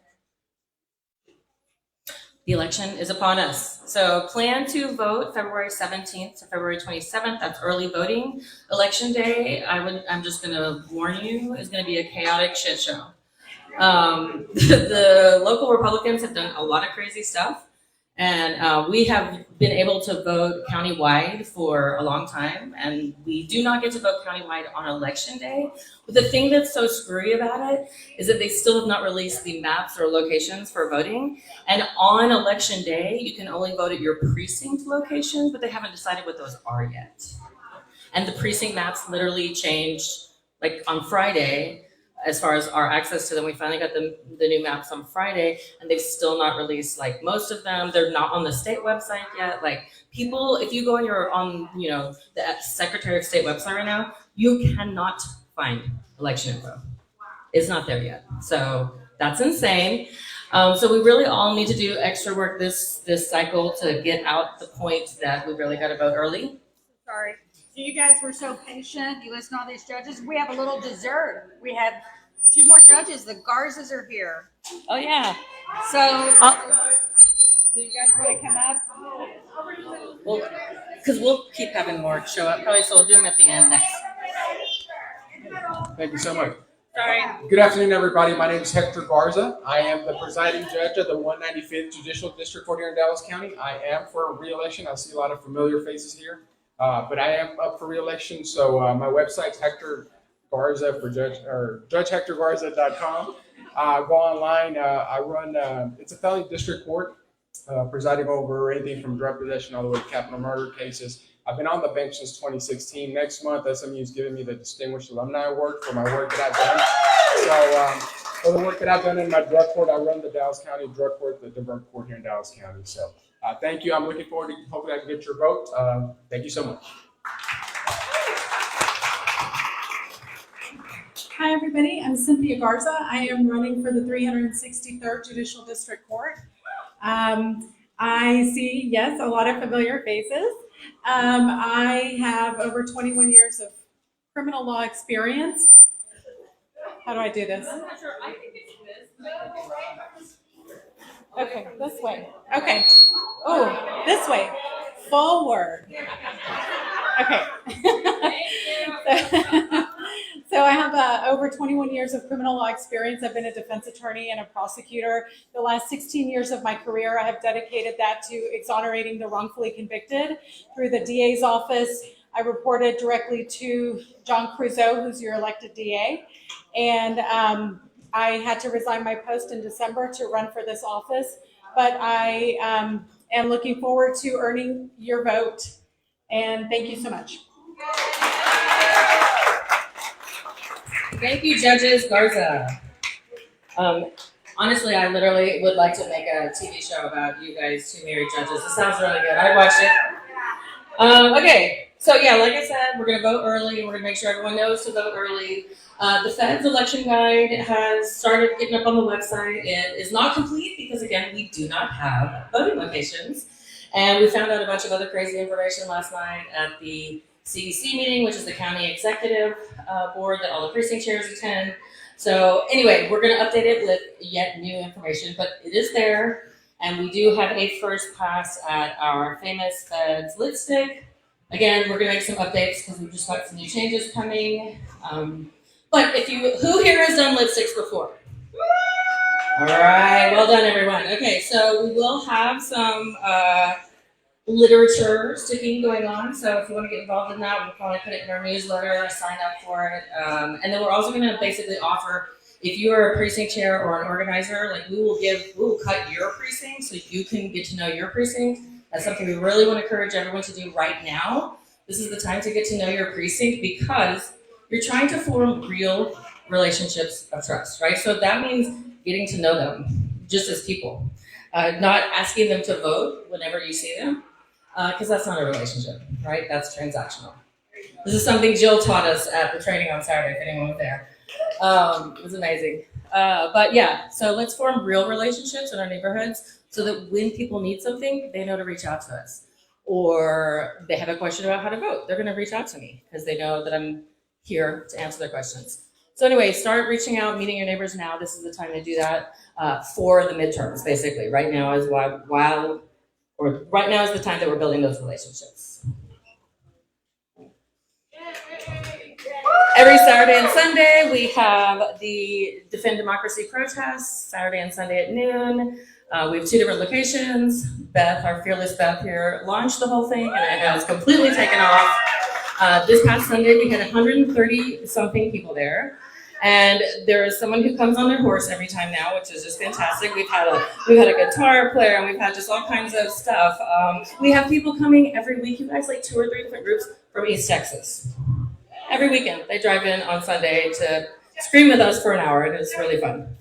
The election is upon us. So plan to vote February 17th to February 27th. That's early voting. Election day, I'm just going to warn you, is going to be a chaotic shit show. The local Republicans have done a lot of crazy stuff. And we have been able to vote countywide for a long time, and we do not get to vote countywide on election day. But the thing that's so screwy about it is that they still have not released the maps or locations for voting. And on election day, you can only vote at your precinct location, but they haven't decided what those are yet. And the precinct maps literally changed like on Friday. As far as our access to them, we finally got the new maps on Friday, and they've still not released like most of them. They're not on the state website yet. Like people, if you go on the Secretary of State website right now, you cannot find election info. It's not there yet. So that's insane. So we really all need to do extra work this cycle to get out the point that we really got to vote early. Sorry. So you guys were so patient. You listen to all these judges. We have a little dessert. We have 2 more judges. The Garzas are here. Oh yeah. So do you guys want to come up? Well, because we'll keep having more show up probably, so we'll do them at the end next. Thank you so much. Sorry. Good afternoon, everybody. My name is Hector Garza. I am the presiding judge of the 195th Judicial District Court here in Dallas County. I am for re-election. I see a lot of familiar faces here. But I am up for re-election, so my website's Hector Garza for Judge, or judgehectorgarza.com. Go online. I run, it's a felony district court, presiding over anything from drug possession all the way to capital murder cases. I've been on the bench since 2016. Next month, SMU is giving me the Distinguished Alumni Award for my work that I've done. So for the work that I've done in my drug court, I run the Dallas County Drug Court, the diverse court here in Dallas County. So thank you. I'm looking forward to hopefully I can get your vote. Thank you so much. Hi, everybody. I'm Cynthia Garza. I am running for the 363rd Judicial District Court. I see, yes, a lot of familiar faces. I have over 21 years of criminal law experience. How do I do this? I'm not sure. I think it's this. Okay, this way. Okay. Oh, this way. Forward. Okay. So I have over 21 years of criminal law experience. I've been a defense attorney and a prosecutor. The last 16 years of my career, I have dedicated that to exonerating the wrongfully convicted through the DA's office. I reported directly to John Crusoe, who's your elected DA. And I had to resign my post in December to run for this office. But I am looking forward to earning your vote. And thank you so much. Thank you, Judges Garza. Honestly, I literally would like to make a TV show about you guys, 2 married judges. It sounds really good. I watched it. Okay, So yeah, like I said, we're gonna vote early. We're gonna make sure everyone knows to vote early. The Fed's election guide has started getting up on the website. It is not complete because again, we do not have voting locations. And we found out a bunch of other crazy information last night at the CEC meeting, which is the county executive board that all the precinct chairs attend. So anyway, we're gonna update it with yet new information, but it is there. And we do have a first pass at our famous Fed's lipstick. Again, we're gonna make some updates because we've just got some new changes coming. But who here has done lipsticks before? All right, well done everyone. Okay, so we will have some literature sticking going on. So if you want to get involved in that, we'll probably put it in our newsletter, sign up for it. And then we're also gonna basically offer, if you are a precinct chair or an organizer, like we will cut your precinct so you can get to know your precinct. That's something we really want to encourage everyone to do right now. This is the time to get to know your precinct because you're trying to form real relationships of trust, right? So that means getting to know them just as people, not asking them to vote whenever you see them, because that's not a relationship, right? That's transactional. This is something Jill taught us at the training on Saturday, if anyone was there. It was amazing. But yeah, so let's form real relationships in our neighborhoods so that when people need something, they know to reach out to us. Or they have a question about how to vote, they're gonna reach out to me because they know that I'm here to answer their questions. So anyway, start reaching out, meeting your neighbors now. This is the time to do that for the midterms, basically. Right now is right now is the time that we're building those relationships. Every Saturday and Sunday, we have the Defend Democracy protests, Saturday and Sunday at noon. We have 2 different locations. Beth, our fearless Beth here, launched the whole thing and it has completely taken off. This past Sunday, we had 130 something people there. And there is someone who comes on their horse every time now, which is just fantastic. We've had a guitar player and we've had just all kinds of stuff. We have people coming every week. You guys, like 2 or 3 different groups from East Texas. Every weekend, they drive in on Sunday to scream with us for an hour, and it's really fun.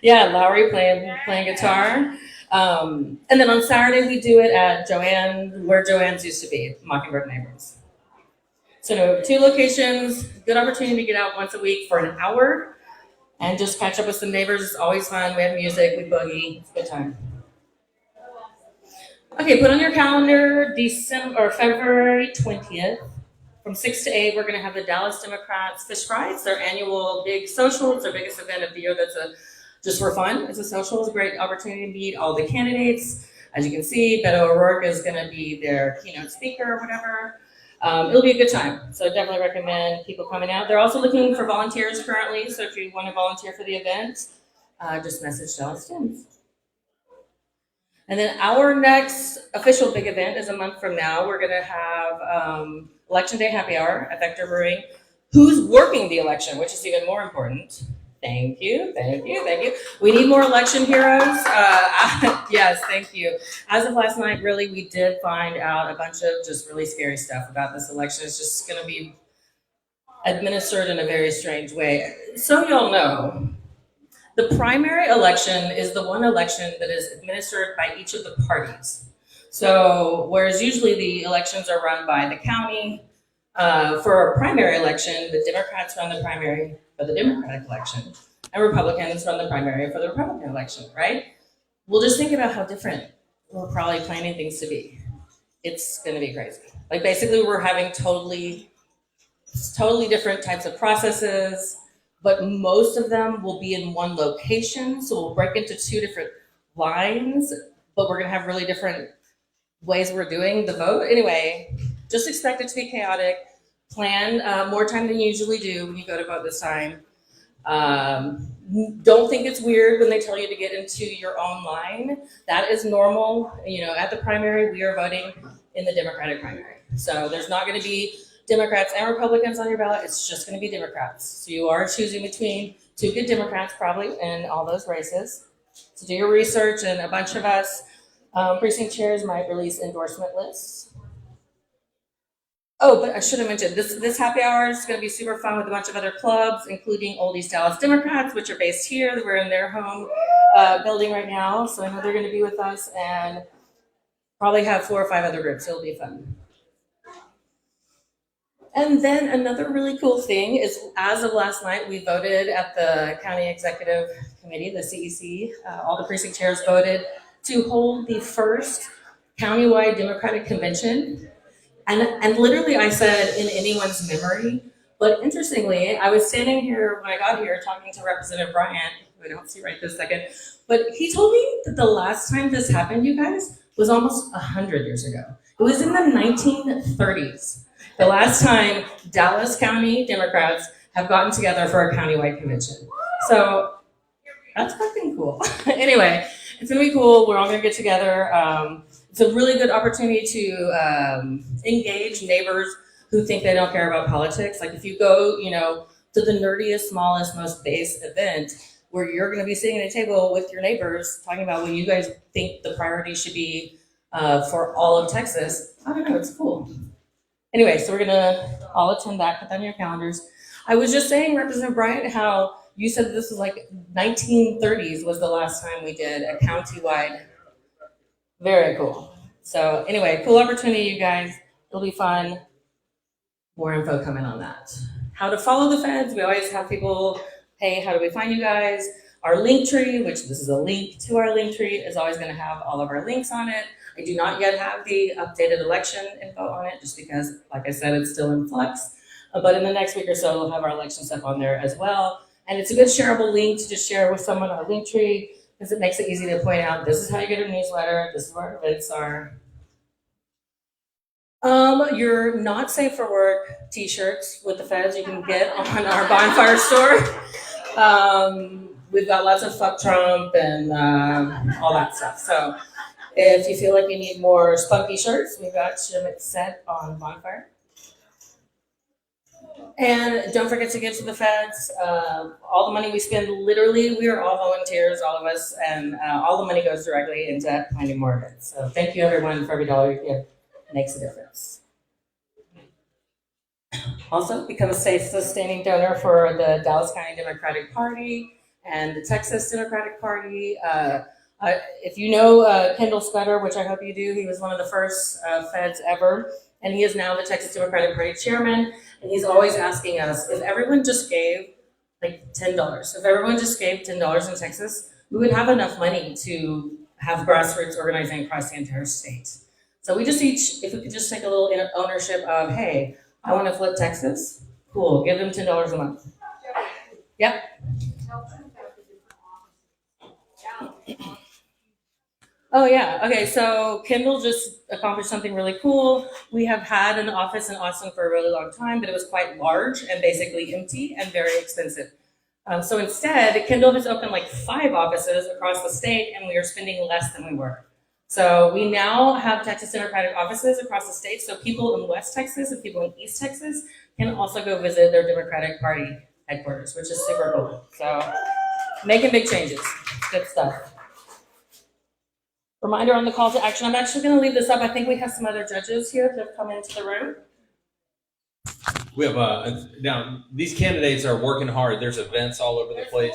Yeah, Lowry playing guitar. And then on Saturday, we do it at where Joanne's used to be, Mockingbird Neighbors. So 2 locations, good opportunity to get out once a week for an hour and just catch up with some neighbors. It's always fun. We have music, we boogie, it's a good time. Okay, put on your calendar February 20th. From 6 to 8, we're going to have the Dallas Democrats Fish Fry. It's their annual big social. It's their biggest event of the year. That's just for fun. It's a social. It's a great opportunity to meet all the candidates. As you can see, Beto O'Rourke is going to be their keynote speaker or whatever. It'll be a good time. So definitely recommend people coming out. They're also looking for volunteers currently. So if you want to volunteer for the event, just message Dallas Tims. And then our next official big event is a month from now. We're going to have Election Day Happy Hour at Vector Brewing. Who's working the election, which is even more important. Thank you. We need more election heroes. Yes, thank you. As of last night, really, we did find out a bunch of just really scary stuff about this election. It's just going to be administered in a very strange way. So y'all know, the primary election is the one election that is administered by each of the parties. So whereas usually the elections are run by the county, for a primary election, the Democrats run the primary for the Democratic election, and Republicans run the primary for the Republican election, right? We'll just think about how different we're probably planning things to be. It's gonna be crazy. Like basically we're having totally different types of processes, but most of them will be in one location. So we'll break into 2 different lines, but we're gonna have really different ways we're doing the vote. Anyway, just expect it to be chaotic. Plan more time than you usually do when you go to vote this time. Don't think it's weird when they tell you to get into your own line. That is normal. You know, at the primary, we are voting in the Democratic primary. So there's not gonna be Democrats and Republicans on your ballot. It's just gonna be Democrats. So you are choosing between 2 good Democrats probably in all those races. So do your research, and a bunch of us precinct chairs might release endorsement lists. Oh, but I should have mentioned, this happy hour is going to be super fun with a bunch of other clubs, including Old East Dallas Democrats, which are based here. We're in their home building right now, so I know they're going to be with us, and probably have 4 or 5 other groups. It'll be fun. And then another really cool thing is, as of last night, we voted at the County Executive Committee, the CEC, all the precinct chairs voted to hold the first countywide Democratic convention. And literally I said in anyone's memory, but interestingly, I was standing here when I got here talking to Representative Bryant, who I don't see right this second, but he told me that the last time this happened, you guys, was almost 100 years ago. It was in the 1930s. The last time Dallas County Democrats have gotten together for a countywide convention. So that's fucking cool. Anyway, it's gonna be cool. We're all gonna get together. It's a really good opportunity to engage neighbors who think they don't care about politics. Like if you go, to the nerdiest, smallest, most base event where you're gonna be sitting at a table with your neighbors talking about what you guys think the priority should be for all of Texas. I don't know, it's cool. Anyway, so we're gonna all attend that, put that on your calendars. I was just saying, Representative Bryant, how you said this was like 1930s was the last time we did a countywide. Very cool. So anyway, cool opportunity, you guys. It'll be fun. More info coming on that. How to follow the feds. We always have people, hey, how do we find you guys? Our link tree, which this is a link to our link tree, is always gonna have all of our links on it. I do not yet have the updated election info on it, just because, like I said, it's still in flux. But in the next week or so, we'll have our election stuff on there as well. And it's a good shareable link to just share with someone our link tree, because it makes it easy to point out, this is how you get a newsletter, this is where our events are. Your not safe for work t-shirts with the feds you can get on our bonfire store. We've got lots of fuck Trump and all that stuff. So if you feel like you need more spunky shirts, we've got them set on bonfire. And don't forget to give to the feds. All the money we spend, literally, we are all volunteers, all of us, and all the money goes directly into planning more events. So thank you, everyone, for every dollar you give. It makes a difference. Also, become a safe, sustaining donor for the Dallas County Democratic Party and the Texas Democratic Party. If you know Kendall Scudder, which I hope you do, he was one of the first feds ever, and he is now the Texas Democratic Party chairman. And he's always asking us, if everyone just gave like $10, if everyone just gave $10 in Texas, we would have enough money to have grassroots organizing across the entire state. So we just each, if we could just take a little ownership of, hey, I want to flip Texas, cool, give them $10 a month. Yep. Oh yeah, okay, so Kendall just accomplished something really cool. We have had an office in Austin for a really long time, but it was quite large and basically empty and very expensive. So instead, Kendall has opened like 5 offices across the state, and we are spending less than we were. So we now have Texas Democratic offices across the state, so people in West Texas and people in East Texas can also go visit their Democratic Party headquarters, which is super cool. So making big changes, good stuff. Reminder on the call to action. I'm actually going to leave this up. I think we have some other judges here that have come into the room. We have now these candidates are working hard. There's events all over the place.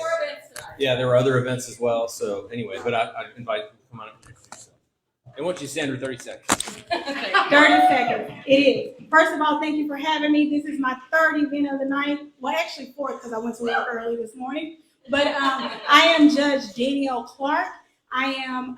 Yeah, there are other events as well. So anyway, but I invite you to come on up. And once you stand for 30 seconds. 30 seconds. It is. First of all, thank you for having me. This is my 3rd event of the night. Well, actually 4th, because I went to work early this morning. But I am Judge Danielle Clark. I am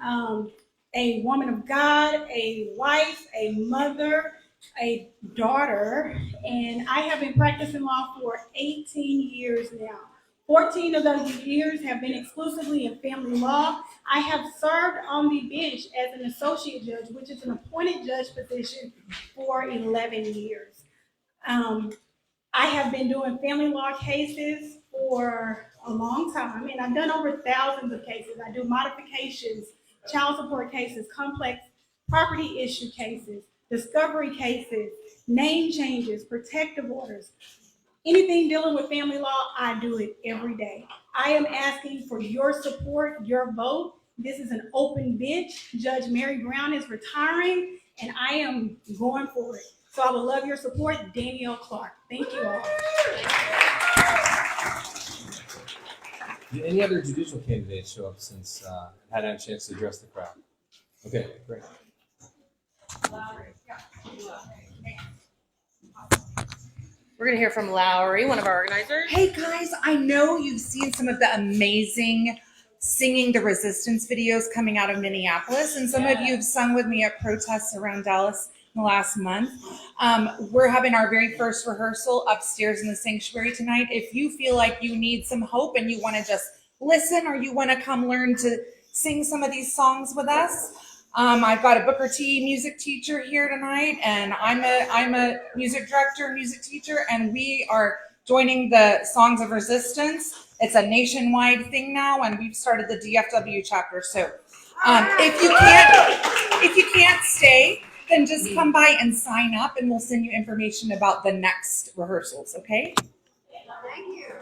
a woman of God, a wife, a mother, a daughter, and I have been practicing law for 18 years now. 14 of those years have been exclusively in family law. I have served on the bench as an associate judge, which is an appointed judge position, for 11 years. I have been doing family law cases for a long time, and I've done over thousands of cases. I do modifications, child support cases, complex property issue cases, discovery cases, name changes, protective orders. Anything dealing with family law, I do it every day. I am asking for your support, your vote. This is an open bench. Judge Mary Brown is retiring, and I am going for it. So I would love your support, Danielle Clark. Thank you all. Did any other judicial candidates show up since had a chance to address the crowd? Okay, great. We're going to hear from Lowry, one of our organizers. Hey guys, I know you've seen some of the amazing Singing the Resistance videos coming out of Minneapolis, and some of you have sung with me at protests around Dallas in the last month. We're having our very first rehearsal upstairs in the sanctuary tonight. If you feel like you need some hope and you want to just listen, or you want to come learn to sing some of these songs with us, I've got a Booker T music teacher here tonight, and I'm a music director, music teacher, and we are joining the Songs of Resistance. It's a nationwide thing now, and we've started the DFW chapter. So if you can't stay, then just come by and sign up, and we'll send you information about the next rehearsals, okay? Thank you.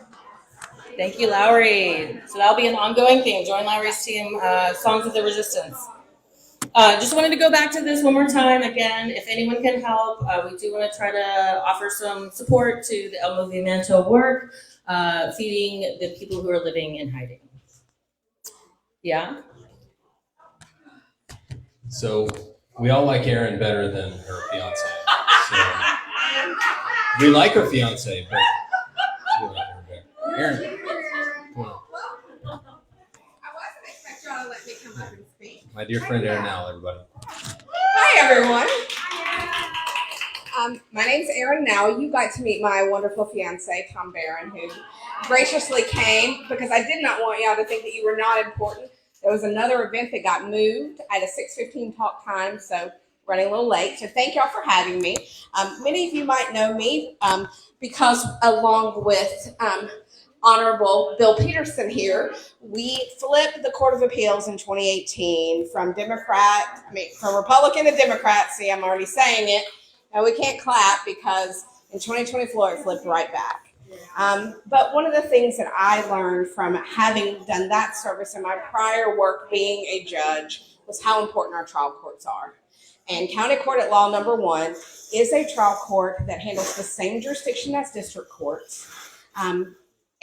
Thank you, Lowry. So that'll be an ongoing thing. Join Lowry's team, Songs of the Resistance. Just wanted to go back to this one more time. Again, if anyone can help, we do want to try to offer some support to the El Movimiento work, feeding the people who are living in hiding. Yeah? So we all like Erin better than her fiance. So we like her fiance, but we like her better. Erin, come on. Y'all let me come up and speak. My dear friend Erin Nowell, everybody. Hi, everyone. My name's Erin Nowell. You got to meet my wonderful fiance, Tom Barron, who graciously came because I did not want y'all to think that you were not important. There was another event that got moved at a 6:15 talk time, so running a little late. So thank y'all for having me. Many of you might know me because along with Honorable Bill Peterson here, we flipped the Court of Appeals in 2018 from Republican to Democrat. See, I'm already saying it. Now we can't clap because in 2024 it flipped right back. But one of the things that I learned from having done that service in my prior work being a judge was how important our trial courts are. And County Court at Law Number 1 is a trial court that handles the same jurisdiction as district courts.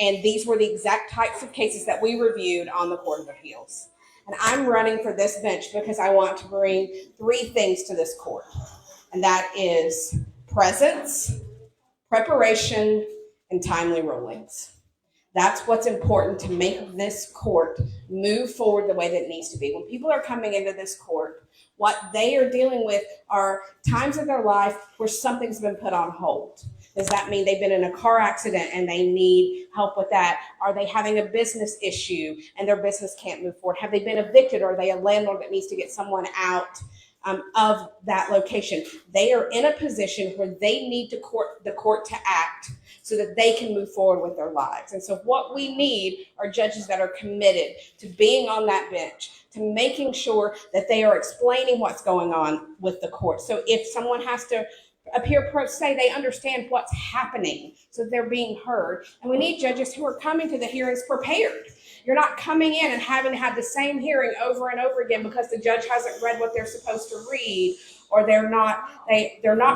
And these were the exact types of cases that we reviewed on the Court of Appeals. And I'm running for this bench because I want to bring 3 things to this court. And that is presence, preparation, and timely rulings. That's what's important to make this court move forward the way that it needs to be. When people are coming into this court, what they are dealing with are times of their life where something's been put on hold. Does that mean they've been in a car accident and they need help with that? Are they having a business issue and their business can't move forward? Have they been evicted, or are they a landlord that needs to get someone out of that location? They are in a position where they need the court to act so that they can move forward with their lives. And so what we need are judges that are committed to being on that bench, to making sure that they are explaining what's going on with the court. So if someone has to appear pro se, they understand what's happening so they're being heard. And we need judges who are coming to the hearings prepared. You're not coming in and having to have the same hearing over and over again because the judge hasn't read what they're supposed to read, or they're not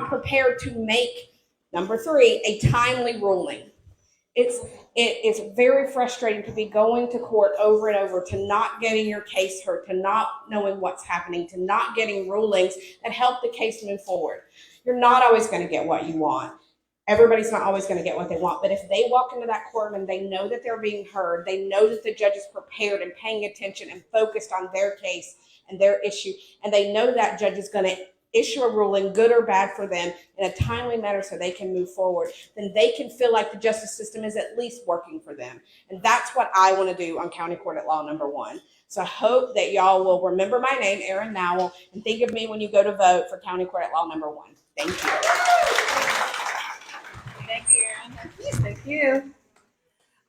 prepared to make, number 3, a timely ruling. It's very frustrating to be going to court over and over, to not getting your case heard, to not knowing what's happening, to not getting rulings that help the case move forward. You're not always going to get what you want. Everybody's not always going to get what they want. But if they walk into that courtroom and they know that they're being heard, they know that the judge is prepared and paying attention and focused on their case and their issue, and they know that judge is going to issue a ruling, good or bad for them, in a timely manner so they can move forward, then they can feel like the justice system is at least working for them. And that's what I want to do on County Court at Law Number 1. So I hope that y'all will remember my name, Erin Nowell, and think of me when you go to vote for County Court at Law Number 1. Thank you. Thank you, Erin. Yes, thank you.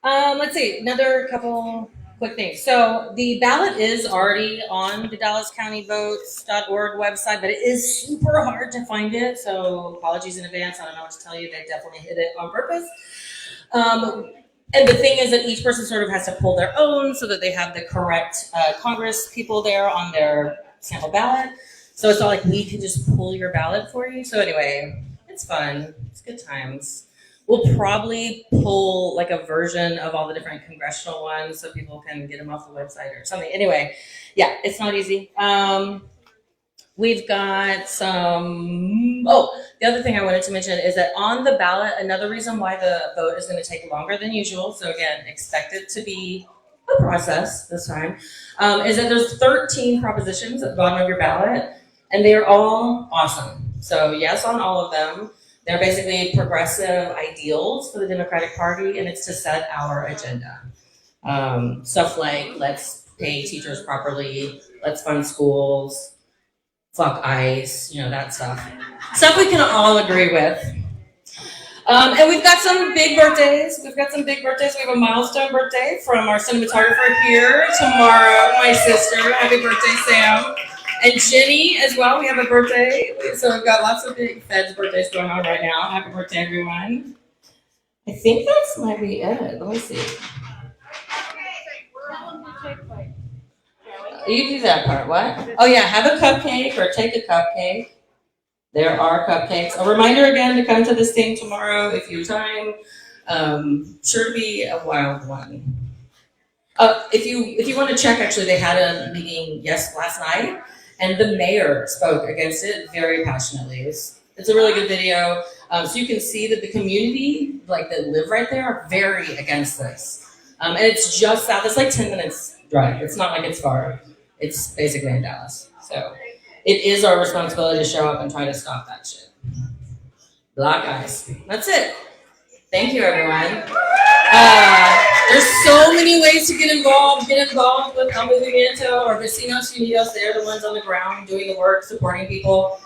Let's see, another couple quick things. So the ballot is already on the DallasCountyVotes.org website, but it is super hard to find it. So apologies in advance. I don't know what to tell you. They definitely hit it on purpose. And the thing is that each person sort of has to pull their own so that they have the correct Congress people there on their sample ballot. So it's not like we can just pull your ballot for you. So anyway, it's fun. It's good times. We'll probably pull like a version of all the different congressional ones so people can get them off the website or something. Anyway, yeah, it's not easy. We've got some, the other thing I wanted to mention is that on the ballot, another reason why the vote is going to take longer than usual, so again, expect it to be a process this time, is that there's 13 propositions at the bottom of your ballot, and they're all awesome. So yes on all of them. They're basically progressive ideals for the Democratic Party, and it's to set our agenda. Stuff like let's pay teachers properly, let's fund schools, fuck ICE, that stuff. Stuff we can all agree with. And we've got some big birthdays. We have a milestone birthday from our cinematographer here tomorrow, my sister. Happy birthday, Sam. And Jenny as well, we have a birthday. So we've got lots of big Feds birthdays going on right now. Happy birthday, everyone. I think that's might be it. Let me see. You do that part, what? Oh yeah, have a cupcake or take a cupcake. There are cupcakes. A reminder again to come to this thing tomorrow if you have time. Sure to be a wild one. If you want to check, actually, they had a meeting last night, and the mayor spoke against it very passionately. It's a really good video, so you can see that the community, that live right there, are very against this. And it's just south. It's like 10 minutes drive. It's not like it's far. It's basically in Dallas. So it is our responsibility to show up and try to stop that shit. Black eyes. That's it. Thank you, everyone. There's so many ways to get involved. Get involved with Movimiento or Vecinos Unidos. They're the ones on the ground doing the work, supporting people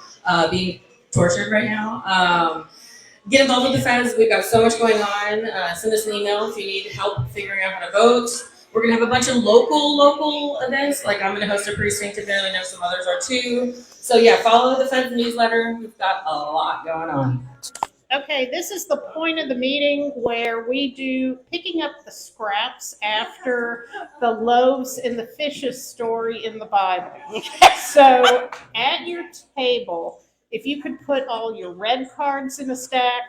being tortured right now. Get involved with the Feds. We've got so much going on. Send us an email if you need help figuring out how to vote. We're going to have a bunch of local events. Like I'm going to host a precinct event. I know some others are too. So yeah, follow the Feds newsletter. We've got a lot going on. Okay, this is the point of the meeting where we do picking up the scraps after the loaves and the fishes story in the Bible. So at your table, if you could put all your red cards in a stack,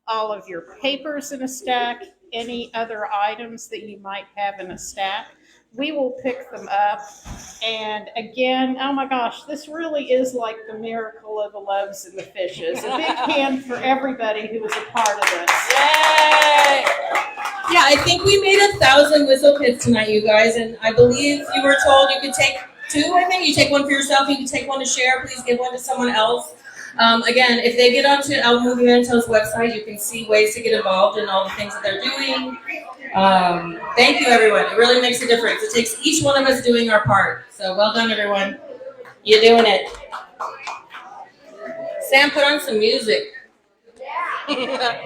all of your papers in a stack, any other items that you might have in a stack, we will pick them up. And again, oh my gosh, this really is like the miracle of the loaves and the fishes. A big hand for everybody who was a part of this. Yay! Yeah, I think we made 1,000 whistle pits tonight, you guys, and I believe you were told you could take 2, I think. You take one for yourself, you can take one to share, please give one to someone else. Again, if they get onto El Movimento's website, you can see ways to get involved in all the things that they're doing. Thank you, everyone. It really makes a difference. It takes each one of us doing our part. So well done, everyone. You're doing it. Sam, put on some music. Yeah.